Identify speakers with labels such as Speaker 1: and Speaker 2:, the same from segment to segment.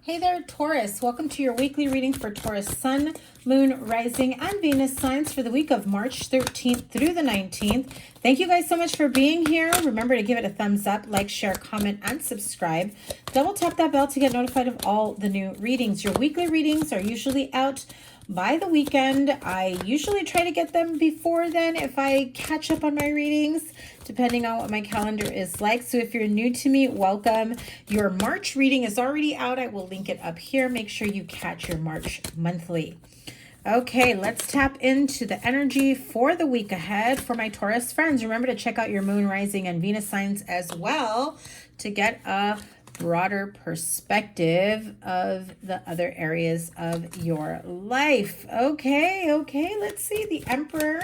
Speaker 1: Hey there, Taurus. Welcome to your weekly reading for Taurus Sun, Moon, Rising, and Venus signs for the week of March 13th through the 19th. Thank you guys so much for being here. Remember to give it a thumbs up, like, share, comment, and subscribe. Double tap that bell to get notified of all the new readings. Your weekly readings are usually out by the weekend. I usually try to get them before then if I catch up on my readings, depending on what my calendar is like. So if you're new to me, welcome. Your March reading is already out. I will link it up here. Make sure you catch your March monthly. Okay, let's tap into the energy for the week ahead for my Taurus friends. Remember to check out your Moon, Rising, and Venus signs as well to get a broader perspective of the other areas of your life. Okay, let's see. The Emperor,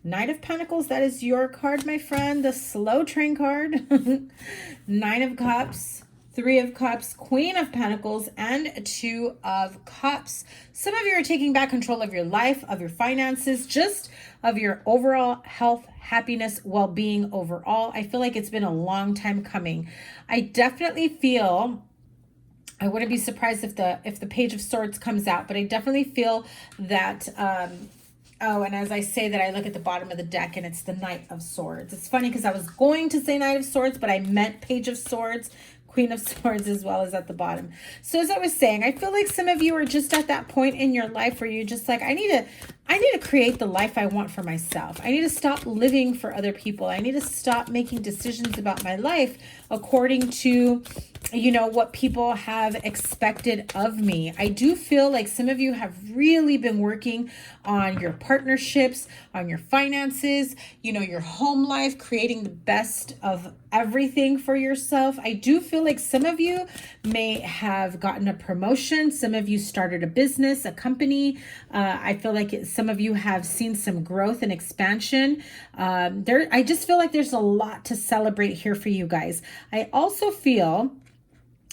Speaker 1: Knight of Pentacles, that is your card, my friend. The slow train card. Nine of Cups, Three of Cups, Queen of Pentacles, and Two of Cups. Some of you are taking back control of your life, of your finances, just of your overall health, happiness, well-being overall. I feel like it's been a long time coming. I definitely feel, I wouldn't be surprised if the Page of Swords comes out, but I definitely feel that oh, and as I say that, I look at the bottom of the deck and it's the Knight of Swords. It's funny because I was going to say Knight of Swords, but I meant Page of Swords, Queen of Swords as well as at the bottom. So as I was saying, I feel like some of you are just at that point in your life where you're just like, I need to create the life I want for myself. I need to stop living for other people. I need to stop making decisions about my life according to, you know, what people have expected of me. I do feel like some of you have really been working on your partnerships, on your finances, you know, your home life, creating the best of everything for yourself. I do feel like some of you may have gotten a promotion. Some of you started a business, a company. I feel like some of you have seen some growth and expansion. I just feel like there's a lot to celebrate here for you guys. I also feel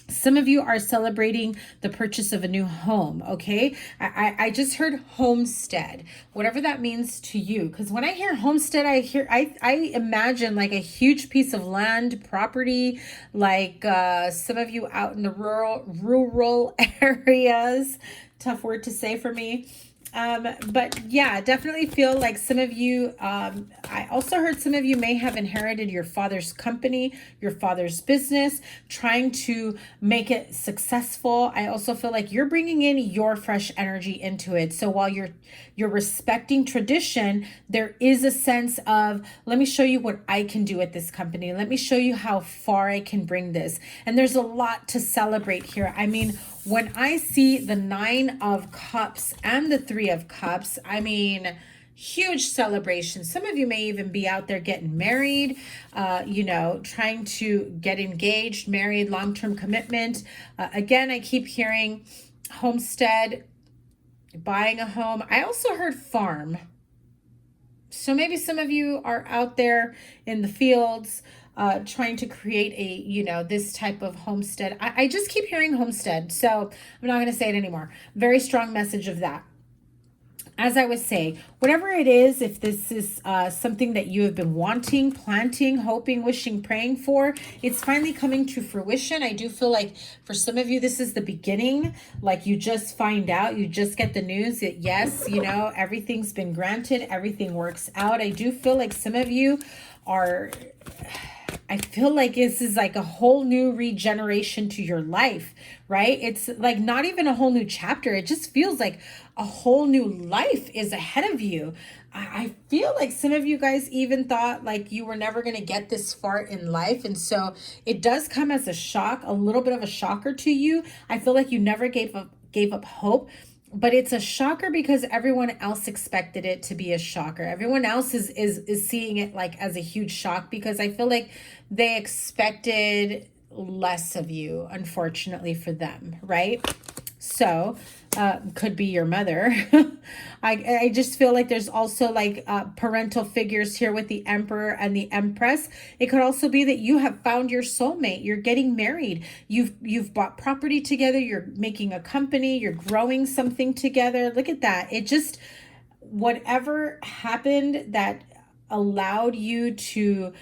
Speaker 1: some of you are celebrating the purchase of a new home, okay? I just heard homestead, whatever that means to you. Because when I hear homestead, I imagine like a huge piece of land, property, like some of you out in the rural areas. Tough word to say for me. But yeah, definitely feel like some of you, I also heard some of you may have inherited your father's company, your father's business, trying to make it successful. I also feel like you're bringing in your fresh energy into it. So while you're respecting tradition, there is a sense of, let me show you what I can do at this company. Let me show you how far I can bring this. And there's a lot to celebrate here. I mean, when I see the Nine of Cups and the Three of Cups, I mean, huge celebration. Some of you may even be out there getting married, you know, trying to get engaged, married, long-term commitment. Again, I keep hearing homestead, buying a home. I also heard farm. So maybe some of you are out there in the fields, trying to create a, you know, this type of homestead. I just keep hearing homestead, so I'm not going to say it anymore. Very strong message of that. As I was saying, whatever it is, if this is something that you have been wanting, planting, hoping, wishing, praying for, it's finally coming to fruition. I do feel like for some of you, this is the beginning. Like you just find out, you just get the news that yes, you know, everything's been granted, everything works out. I do feel like some of you are, I feel like this is like a whole new regeneration to your life, right? It's like not even a whole new chapter. It just feels like a whole new life is ahead of you. I feel like some of you guys even thought like you were never going to get this far in life. And so it does come as a shock, a little bit of a shocker to you. I feel like you never gave up hope. But it's a shocker because everyone else expected it to be a shocker. Everyone else is seeing it like as a huge shock because I feel like they expected less of you, unfortunately for them, right? So could be your mother. I just feel like there's also like parental figures here with the Emperor and the Empress. It could also be that you have found your soulmate. You're getting married. You've bought property together. You're making a company. You're growing something together. Look at that. It just, whatever happened that allowed you to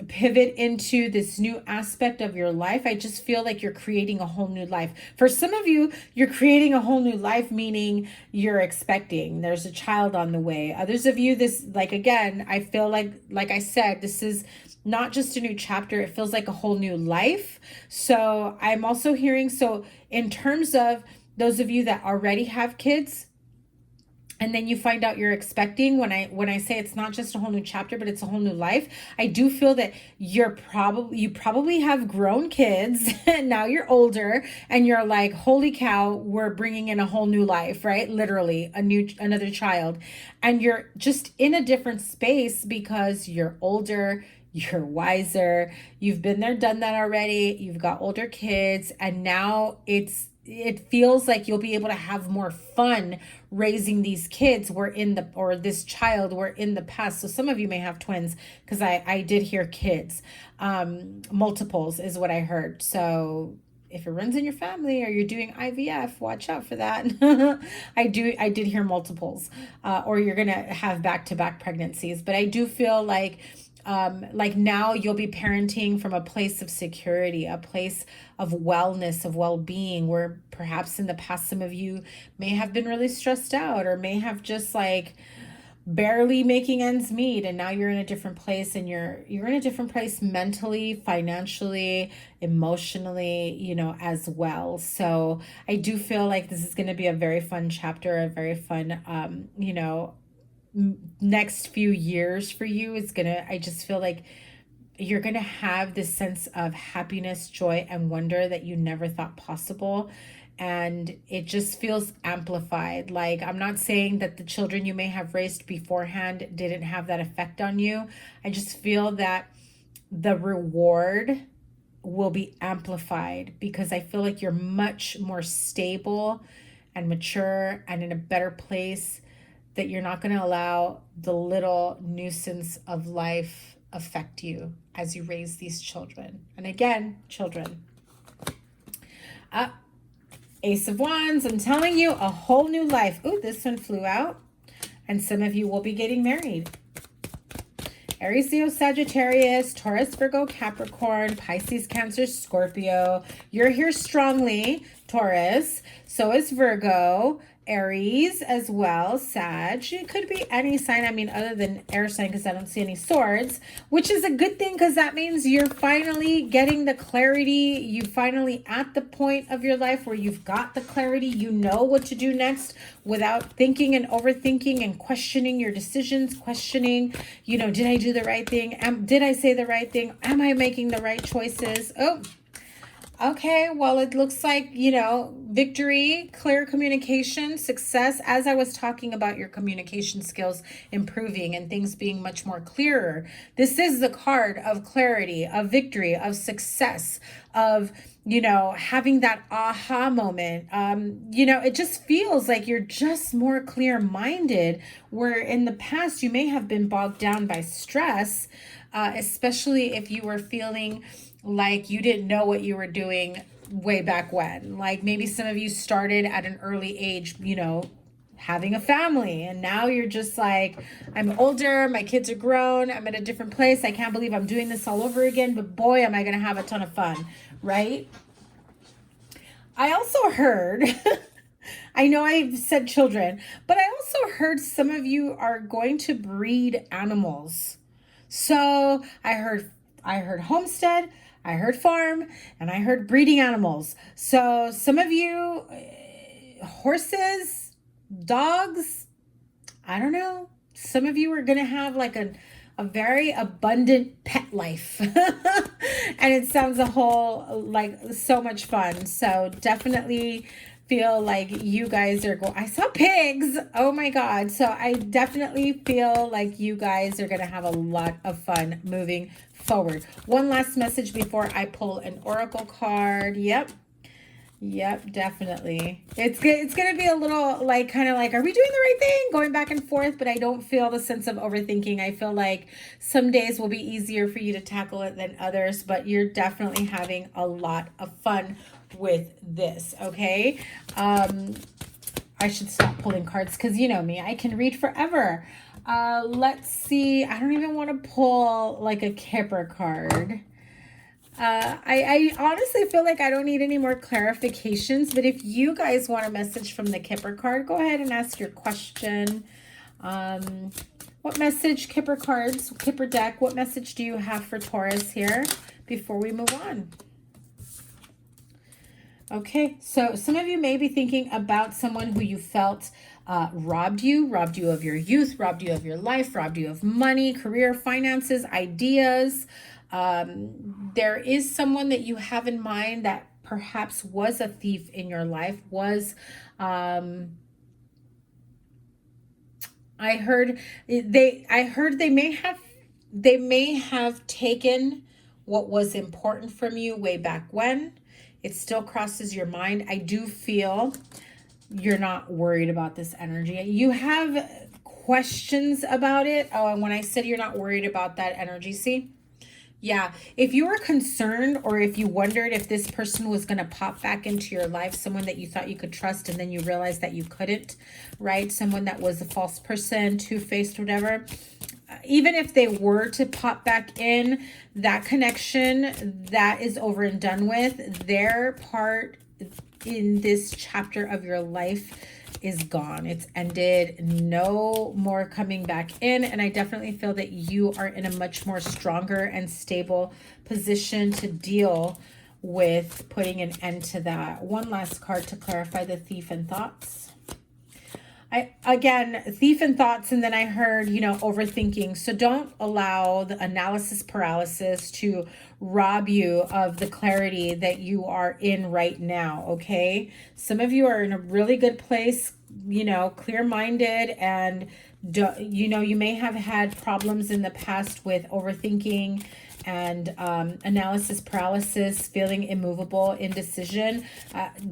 Speaker 1: pivot into this new aspect of your life. I just feel like you're creating a whole new life. For some of you, you're creating a whole new life, meaning you're expecting. There's a child on the way. Others of you, this, like, again, I feel like I said, this is not just a new chapter. It feels like a whole new life. So I'm also hearing, so in terms of those of you that already have kids, and then you find out you're expecting, when I say it's not just a whole new chapter, but it's a whole new life, I do feel that you probably have grown kids and now you're older and you're like, holy cow, we're bringing in a whole new life, right? Literally another child. And you're just in a different space because you're older, you're wiser, you've been there, done that already, you've got older kids, and now it feels like you'll be able to have more fun raising these kids or this child were in the past. So some of you may have twins, because I did hear kids. Multiples is what I heard. So if it runs in your family or you're doing IVF, watch out for that. I did hear multiples, or you're going to have back-to-back pregnancies. But I do feel like now you'll be parenting from a place of security, a place of wellness, of well-being, where perhaps in the past some of you may have been really stressed out or may have just like barely making ends meet, and now you're in a different place, and you're in a different place mentally, financially, emotionally, as well. So I do feel like this is going to be a very fun chapter, a very fun next few years for you. I just feel like you're gonna have this sense of happiness, joy, and wonder that you never thought possible. And it just feels amplified. Like, I'm not saying that the children you may have raised beforehand didn't have that effect on you. I just feel that the reward will be amplified, because I feel like you're much more stable and mature and in a better place, that you're not going to allow the little nuisance of life affect you as you raise these children. And again, children. Ace of Wands, I'm telling you, a whole new life. Ooh, this one flew out. And some of you will be getting married. Aries, Leo, Sagittarius, Taurus, Virgo, Capricorn, Pisces, Cancer, Scorpio. You're here strongly, Taurus. So is Virgo. Aries as well, Sag. It could be any sign, other than air sign, because I don't see any swords, which is a good thing, because that means you're finally getting the clarity. You finally at the point of your life where you've got the clarity. You know what to do next without thinking and overthinking and questioning your decisions, questioning, did I do the right thing? Did I say the right thing? Am I making the right choices? Oh, okay, well, it looks like, victory, clear communication, success. As I was talking about your communication skills improving and things being much more clearer, this is the card of clarity, of victory, of success, of, having that aha moment. It just feels like you're just more clear-minded, where in the past you may have been bogged down by stress, especially if you were feeling like you didn't know what you were doing way back when. Like, maybe some of you started at an early age, having a family, and now you're just like, I'm older, my kids are grown, I'm at a different place, I can't believe I'm doing this all over again, but boy, am I going to have a ton of fun, right? I also heard, I know I've said children, but I also heard some of you are going to breed animals. So I heard homestead, I heard farm, and I heard breeding animals. So some of you, horses, dogs, I don't know. Some of you are going to have like a very abundant pet life. And it sounds like so much fun. So definitely feel like you guys are I saw pigs. Oh my God. So I definitely feel like you guys are going to have a lot of fun moving forward. One last message before I pull an oracle card. Yep, definitely. It's going to be a little kind of like, are we doing the right thing? Going back and forth, but I don't feel the sense of overthinking. I feel like some days will be easier for you to tackle it than others, but you're definitely having a lot of fun with this, okay? I should stop pulling cards, because you know me, I can read forever. Let's see. I don't even want to pull like a Kipper card. I honestly feel like I don't need any more clarifications, but if you guys want a message from the Kipper card, go ahead and ask your question. What message, Kipper cards, Kipper deck, what message do you have for Taurus here before we move on? Okay, so some of you may be thinking about someone who you felt robbed you of your youth, robbed you of your life, robbed you of money, career, finances, ideas. There is someone that you have in mind that perhaps was a thief in your life, was, I heard they may have taken what was important from you way back when. It still crosses your mind. I do feel you're not worried about this energy. You have questions about it. Oh, and when I said you're not worried about that energy, see? Yeah, if you were concerned or if you wondered if this person was going to pop back into your life, someone that you thought you could trust and then you realized that you couldn't, right? Someone that was a false person, two-faced, whatever. Even if they were to pop back in, that connection, that is over and done with. Their part in this chapter of your life is gone. It's ended. No more coming back in. And I definitely feel that you are in a much more stronger and stable position to deal with putting an end to that. One last card to clarify the thief and thoughts. Again, thief and thoughts, and then I heard, overthinking. So don't allow the analysis paralysis to rob you of the clarity that you are in right now, okay? Some of you are in a really good place, clear-minded, and, you may have had problems in the past with overthinking and analysis paralysis, feeling immovable, indecision.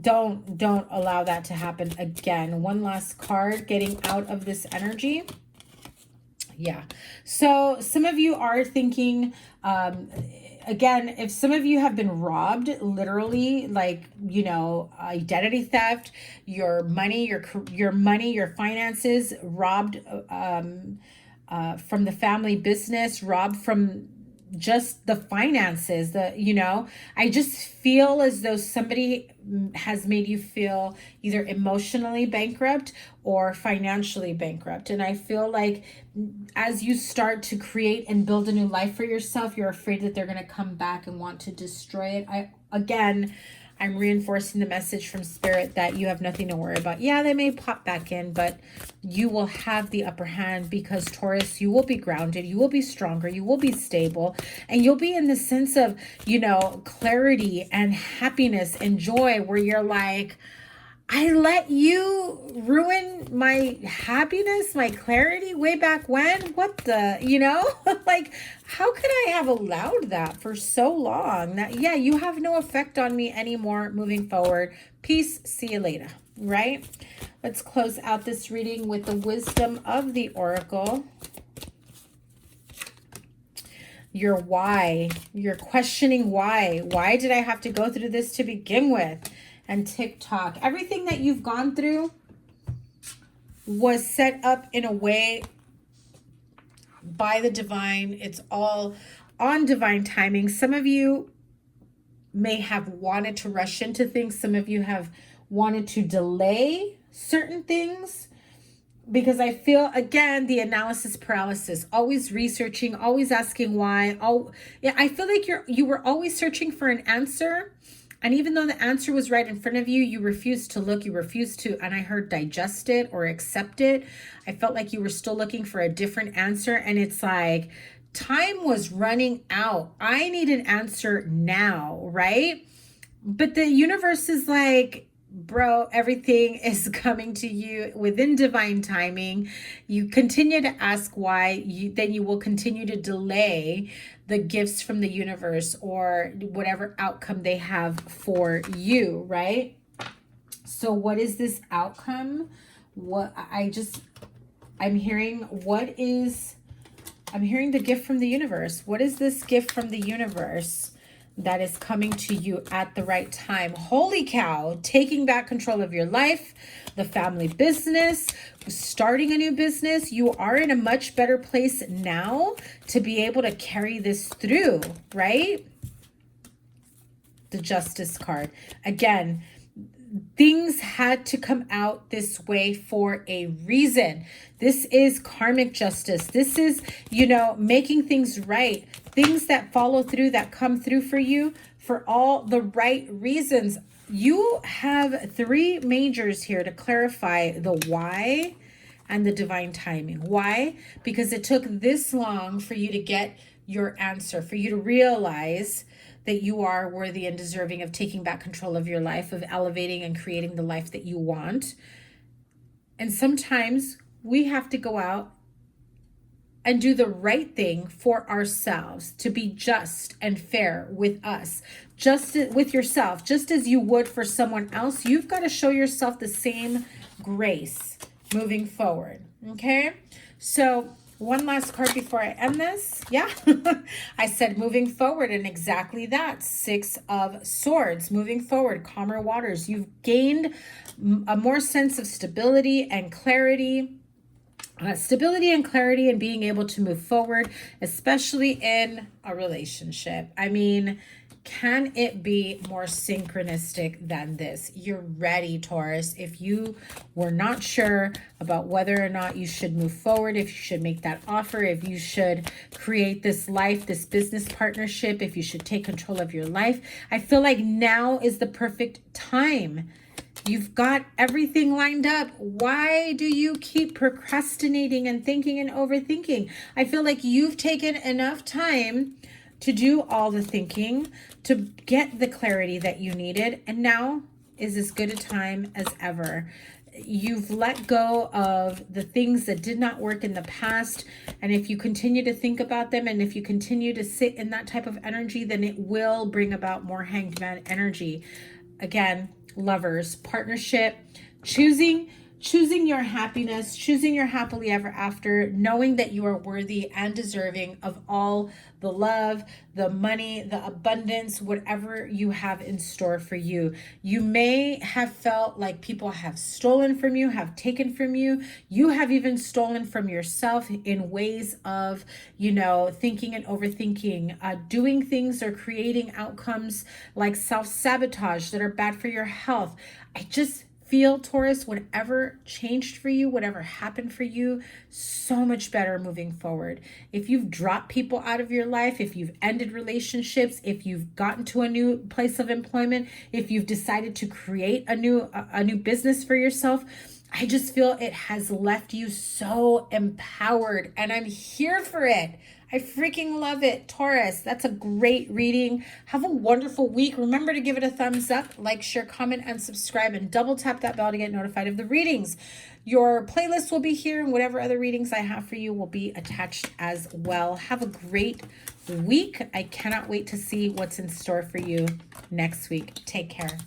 Speaker 1: Don't allow that to happen again. One last card, getting out of this energy. Yeah. So some of you are thinking, again, if some of you have been robbed, literally, like, identity theft, your money, your finances, robbed from the family business, robbed from just the finances, I just feel as though somebody has made you feel either emotionally bankrupt or financially bankrupt. And I feel like as you start to create and build a new life for yourself, you're afraid that they're going to come back and want to destroy it. I'm reinforcing the message from Spirit that you have nothing to worry about. Yeah, they may pop back in, but you will have the upper hand because, Taurus, you will be grounded, you will be stronger, you will be stable, and you'll be in the sense of, clarity and happiness and joy where you're like, I let you ruin my happiness, my clarity way back when? What the, like, how could I have allowed that for so long? That, yeah, you have no effect on me anymore moving forward. Peace, see you later, right? Let's close out this reading with the wisdom of the Oracle. Your why. You're questioning why. Why did I have to go through this to begin with? And TikTok, everything that you've gone through was set up in a way by the divine. It's all on divine timing. Some of you may have wanted to rush into things. Some of you have wanted to delay certain things because I feel, again, the analysis paralysis, always researching, always asking why. I feel like you were always searching for an answer. And even though the answer was right in front of you, you refused to look, you refused to, and I heard digest it or accept it. I felt like you were still looking for a different answer. And it's like, time was running out. I need an answer now, right? But the universe is like, bro, everything is coming to you within divine timing. You continue to ask why, then you will continue to delay the gifts from the universe or whatever outcome they have for you, right? So what is this outcome? I'm hearing the gift from the universe. What is this gift from the universe that is coming to you at the right time. Holy cow, taking back control of your life, the family business, starting a new business. You are in a much better place now to be able to carry this through, right? The Justice card. Again, things had to come out this way for a reason. This is karmic justice. This is, you know, making things right. Things that follow through, that come through for you for all the right reasons. You have 3 majors here to clarify the why and the divine timing. Why? Because it took this long for you to get your answer, for you to realize that you are worthy and deserving of taking back control of your life, of elevating and creating the life that you want. And sometimes we have to go out and do the right thing for ourselves, to be just and fair with us, just with yourself, just as you would for someone else. You've got to show yourself the same grace moving forward. Okay, so one last card before I end this. Yeah, I said moving forward, and exactly that. 6 of Swords, moving forward, calmer waters. You've gained a more sense of stability and clarity. And being able to move forward, especially in a relationship. I mean, can it be more synchronistic than this? You're ready, Taurus. If you were not sure about whether or not you should move forward, if you should make that offer, if you should create this life, this business partnership, if you should take control of your life, I feel like now is the perfect time. You've got everything lined up. Why do you keep procrastinating and thinking and overthinking? I feel like you've taken enough time to do all the thinking, to get the clarity that you needed, and now is as good a time as ever. You've let go of the things that did not work in the past, and if you continue to think about them, and if you continue to sit in that type of energy, then it will bring about more Hanged Man energy. Again, Lovers, partnership, choosing your happiness, choosing your happily ever after, knowing that you are worthy and deserving of all the love, the money, the abundance, whatever you have in store for you. You may have felt like people have stolen from you, have taken from you. You have even stolen from yourself in ways of, you know, thinking and overthinking, doing things or creating outcomes like self-sabotage that are bad for your health. I just feel, Taurus, whatever changed for you, whatever happened for you, so much better moving forward. If you've dropped people out of your life, if you've ended relationships, if you've gotten to a new place of employment, if you've decided to create a new business for yourself, I just feel it has left you so empowered, and I'm here for it. I freaking love it, Taurus. That's a great reading. Have a wonderful week. Remember to give it a thumbs up, like, share, comment, and subscribe, and double tap that bell to get notified of the readings. Your playlist will be here, and whatever other readings I have for you will be attached as well. Have a great week. I cannot wait to see what's in store for you next week. Take care.